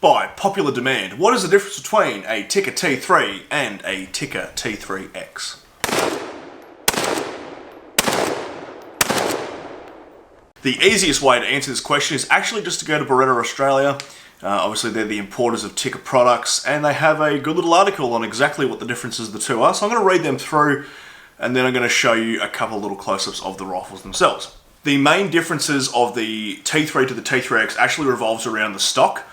By popular demand, what is the difference between a Tikka T3 and a Tikka T3x? The easiest way to answer this question is actually just to go to Beretta Australia. Obviously they're the importers of Tikka products, and they have a good little article on exactly what the differences of the two are. So I'm going to read them through, and then I'm going to show you a couple of little close-ups of the rifles themselves. The main differences of the T3 to the T3x actually revolves around the stock.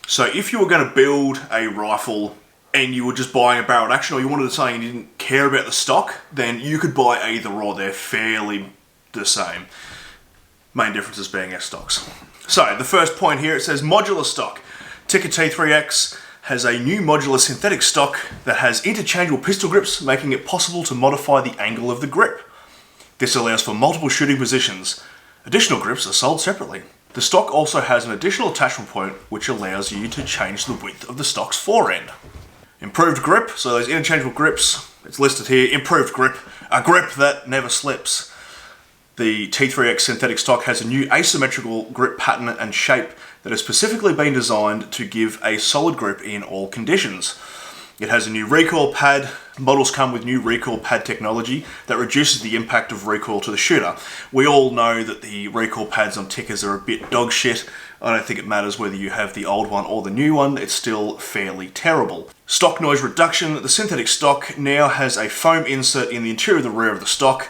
So if you were going to build a rifle and you were just buying a barreled action, or you wanted something and you didn't care about the stock, then you could buy either or. They're fairly the same. Main differences being our stocks. So the first point here, it says modular stock. Tikka T3x has a new modular synthetic stock that has interchangeable pistol grips, making it possible to modify the angle of the grip. This allows for multiple shooting positions. Additional grips are sold separately. The stock also has an additional attachment point which allows you to change the width of the stock's forend. Improved grip, so those interchangeable grips, it's listed here, improved grip, a grip that never slips. The T3x synthetic stock has a new asymmetrical grip pattern and shape that has specifically been designed to give a solid grip in all conditions. It has a new recoil pad. Models come with new recoil pad technology that reduces the impact of recoil to the shooter. We all know that the recoil pads on Tikkas are a bit dog shit. I don't think it matters whether you have the old one or the new one, it's still fairly terrible. Stock noise reduction. The synthetic stock now has a foam insert in the interior of the rear of the stock.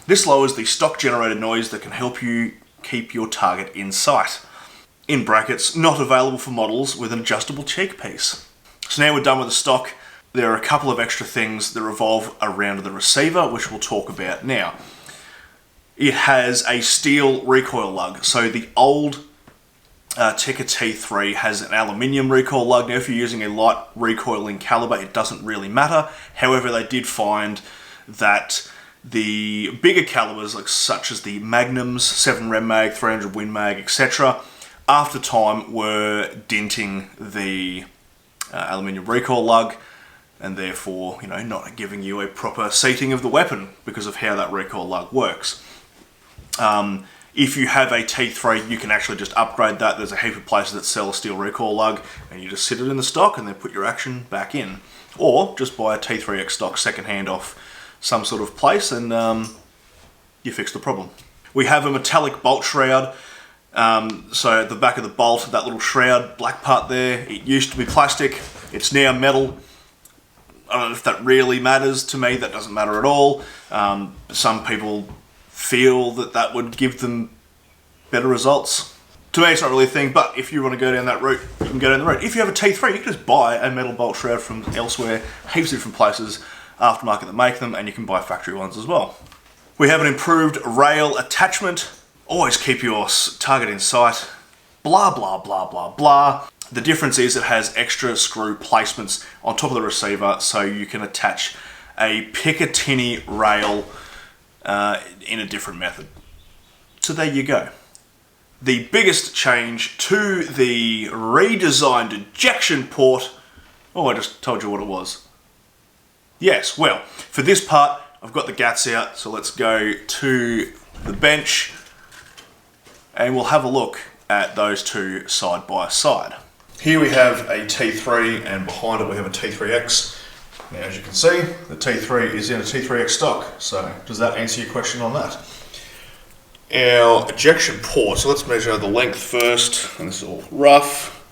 This lowers the stock generated noise that can help you keep your target in sight. In brackets, not available for models with an adjustable cheek piece. So now we're done with the stock. There are a couple of extra things that revolve around the receiver, which we'll talk about now. It has a steel recoil lug. So the old Tikka T3 has an aluminium recoil lug. Now if you're using a light recoiling caliber, it doesn't really matter. However, they did find that the bigger calibers, like such as the Magnums, 7 Rem Mag, 300 Win Mag, etc., after time were denting the aluminium recoil lug, and therefore, not giving you a proper seating of the weapon because of how that recoil lug works. If you have a T3, you can actually just upgrade that. There's a heap of places that sell a steel recoil lug, and you just sit it in the stock and then put your action back in. Or just buy a T3x stock secondhand off some sort of place, and you fix the problem. We have a metallic bolt shroud. So at the back of the bolt, that little shroud, black part there, it used to be plastic, it's now metal. I don't know if that really matters to me, that doesn't matter at all. Some people feel that that would give them better results. To me it's not really a thing, but if you want to go down that route, you can go down the route. If you have a T3, you can just buy a metal bolt shroud from elsewhere, heaps of different places, aftermarket that make them, and you can buy factory ones as well. We have an improved rail attachment. Always keep your target in sight, blah, blah, blah, blah, blah. The difference is it has extra screw placements on top of the receiver, so you can attach a Picatinny rail in a different method. So there you go. The biggest change to the redesigned ejection port, I just told you what it was. Yes, well, for this part, I've got the gats out, so let's go to the bench, and we'll have a look at those two side by side. Here we have a T3, and behind it we have a T3X. Now as you can see, the T3 is in a T3X stock, so does that answer your question on that? Our ejection port, so let's measure the length first, and this is all rough,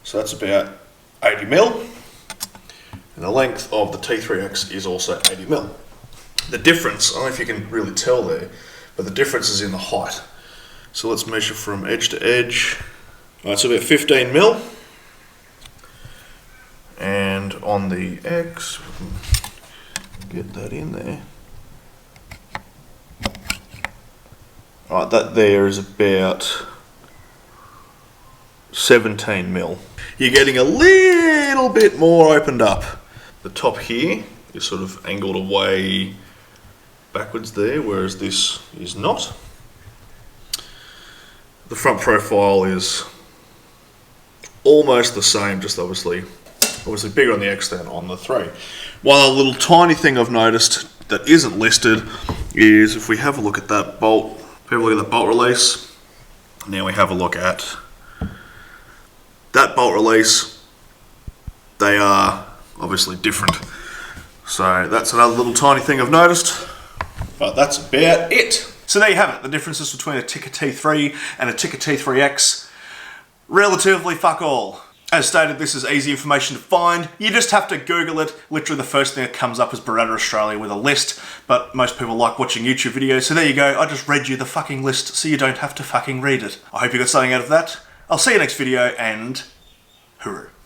so that's about 80 mil, and the length of the T3X is also 80 mil. The difference, I don't know if you can really tell there, but the difference is in the height. So let's measure from edge to edge. Alright, so about 15 mil. And on the X, we can get that in there. Alright, that there is about 17 mil. You're getting a little bit more opened up. The top here is sort of angled away backwards there, whereas this is not. The front profile is almost the same, just obviously bigger on the X than on the 3. One other little tiny thing I've noticed that isn't listed is if we have a look at that bolt, release. Now we have a look at that bolt release, they are obviously different. So that's another little tiny thing I've noticed, but that's about it. So there you have it, the differences between a Tikka T3 and a Tikka T3X. Relatively fuck all. As stated, this is easy information to find. You just have to Google it. Literally the first thing that comes up is Beretta Australia with a list, but most people like watching YouTube videos, so there you go. I just read you the fucking list so you don't have to fucking read it. I hope you got something out of that. I'll see you next video, and hooroo.